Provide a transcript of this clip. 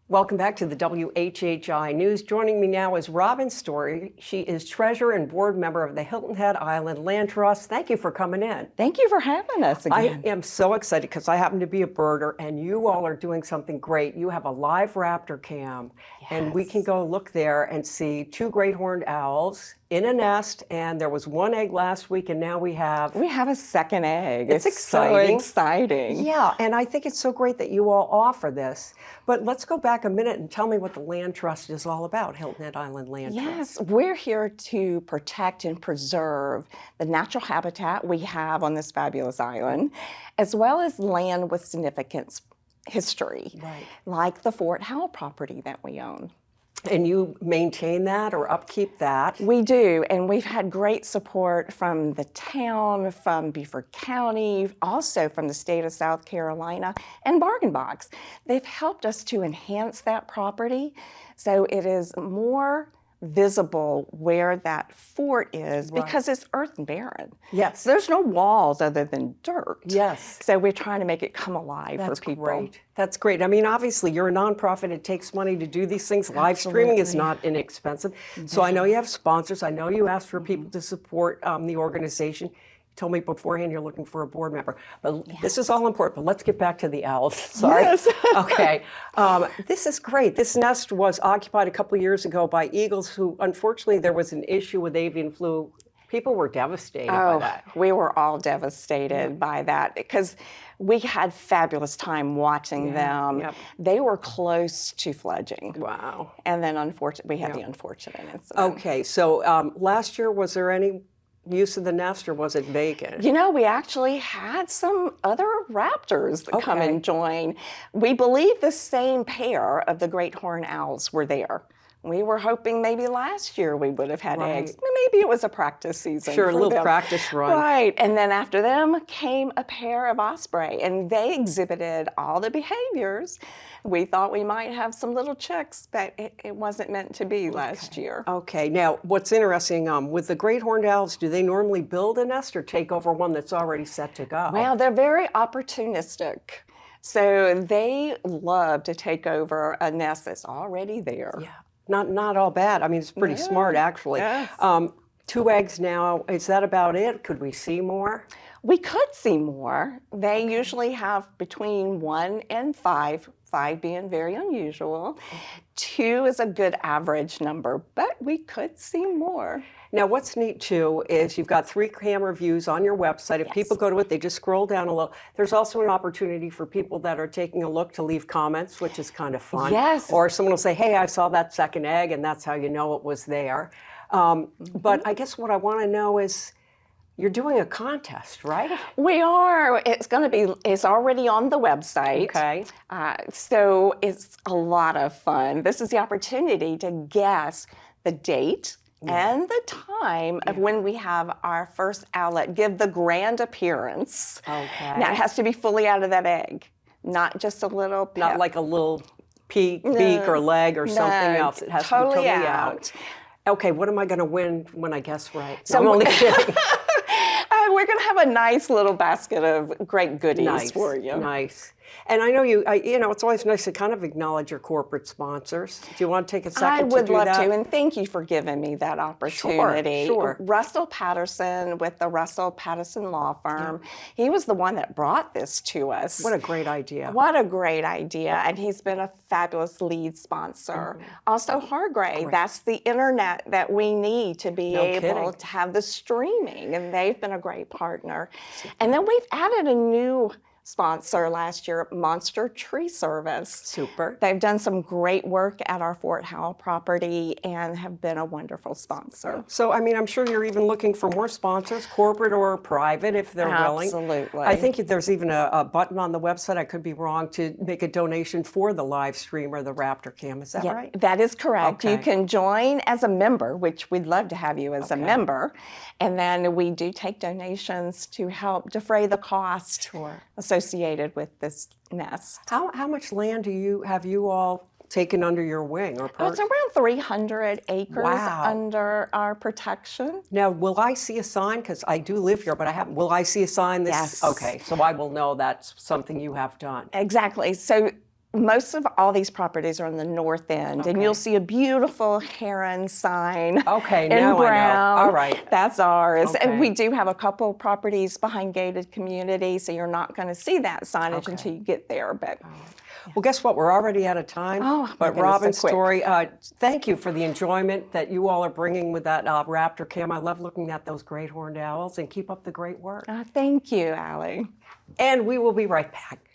Welcome back to the WHHI News. Joining me now is Robin Storey. She is treasurer and board member of the Hilton Island Land Trust. Thank you for coming in. Thank you for having us again. I am so excited because I happen to be a birder and you all are doing something great. You have a live raptor cam and we can go look there and see two great horned owls in a nest, and there was one egg last week and now we have a second egg. It's exciting. So exciting. Yeah, and I think it's so great that you all offer this. But let's go back a minute and tell me what the Land Trust is all about, Hilton Island Land Trust. Yes, we're here to protect and preserve the natural habitat we have on this fabulous island, as well as land with significance history, like the Fort Howell property that we own. And you maintain that or upkeep that? We do, and we've had great support from the town, from Beaufort County, also from the state of South Carolina, and Bargain Box. They've helped us to enhance that property so it is more visible where that fort is because it's earth and barren. Yes. There's no walls other than dirt. Yes. So we're trying to make it come alive for people. Great. That's great. I mean, obviously, you're a nonprofit. It takes money to do these things. Live streaming is not inexpensive. So I know you have sponsors. I know you asked for people to support the organization. Told me beforehand you're looking for a board member. But this is all important, but let's get back to the owls. Sorry. Yes. Okay. This is great. This nest was occupied a couple of years ago by eagles who, unfortunately, there was an issue with avian flu. People were devastated by that. We were all devastated by that because we had fabulous time watching them. They were close to fledging. Wow. And then unfortunately, we had the unfortunate incident. Okay, so last year, was there any use of the nest or was it vacant? You know, we actually had some other raptors that come and join. We believe the same pair of the great horned owls were there. We were hoping maybe last year we would have had eggs. Maybe it was a practice season. Sure, for a little them. practice run. Right, and then after them came a pair of osprey, and they exhibited all the behaviors. We thought we might have some little chicks, but it wasn't meant to be last year. Okay, now what's interesting, with the great horned owls, do they normally build a nest or take over one that's already set to go? Well, they're very opportunistic. So they love to take over a nest that's already there. Yeah. Not all bad. I mean, it's pretty smart, actually. Yes. 2 eggs now. Is that about it? Could we see more? We could see more. They usually have between 1 and 5, 5 being very unusual. 2 is a good average number, but we could see more. Now, what's neat, too, is you've got 3 camera views on your website. If people go to it, they just scroll down a little. There's also an opportunity for people that are taking a look to leave comments, which is kind of fun. Yes. Or someone will say, hey, I saw that second egg, and that's how you know it was there. But I guess what I want to know is, you're doing a contest, right? We are. It's already on the website. Okay. So it's a lot of fun. This is the opportunity to guess the date and the time of when we have our first owlet give the grand appearance. Okay. Now it has to be fully out of that egg, not just a little pip. Not like a little beak or leg or something else. It has to be totally out. Okay, what am I going to win when I guess right? So I'm only kidding. We're going to have a nice little basket of great goodies for you. Nice. And I know it's always nice to kind of acknowledge your corporate sponsors. Do you want to take a second to do that? I would love to, and thank you for giving me that opportunity. Sure. Russell Patterson with the Russell Patterson Law Firm. He was the one that brought this to us. What a great idea. What a great idea, and he's been a fabulous lead sponsor. Also Hargrave, that's the internet that we need to be able to have the streaming, and they've been a great partner. And then we've added a new sponsor last year, Monster Tree Service. Super. They've done some great work at our Fort Howell property and have been a wonderful sponsor. So, I mean, I'm sure you're even looking for more sponsors, corporate or private, if they're willing. Absolutely. I think there's even a button on the website, I could be wrong, to make a donation for the live stream or the Raptor cam. Is that right? That is correct. Okay. You can join as a member, which we'd love to have you as a member. And then we do take donations to help defray the cost associated with this nest. How much land have you all taken under your wing? Or It's around 300 acres under our protection. Now, will I see a sign? Because I do live here, but I haven't. Will I see a sign? Yes. Okay, so I will know that's something you have done. Exactly. So most of all these properties are on the north end, and you'll see a beautiful heron sign Okay, in now brown. I know. All right. That's ours. Okay. And we do have a couple properties behind gated communities, so you're not going to see that signage until you get there. But Well, guess what? We're already out of time. Oh, my but goodness, Robin, so quick. Storey, thank you for the enjoyment that you all are bringing with that Raptor cam. I love looking at those great horned owls, and keep up the great work. thank you, Allie. And we will be right back.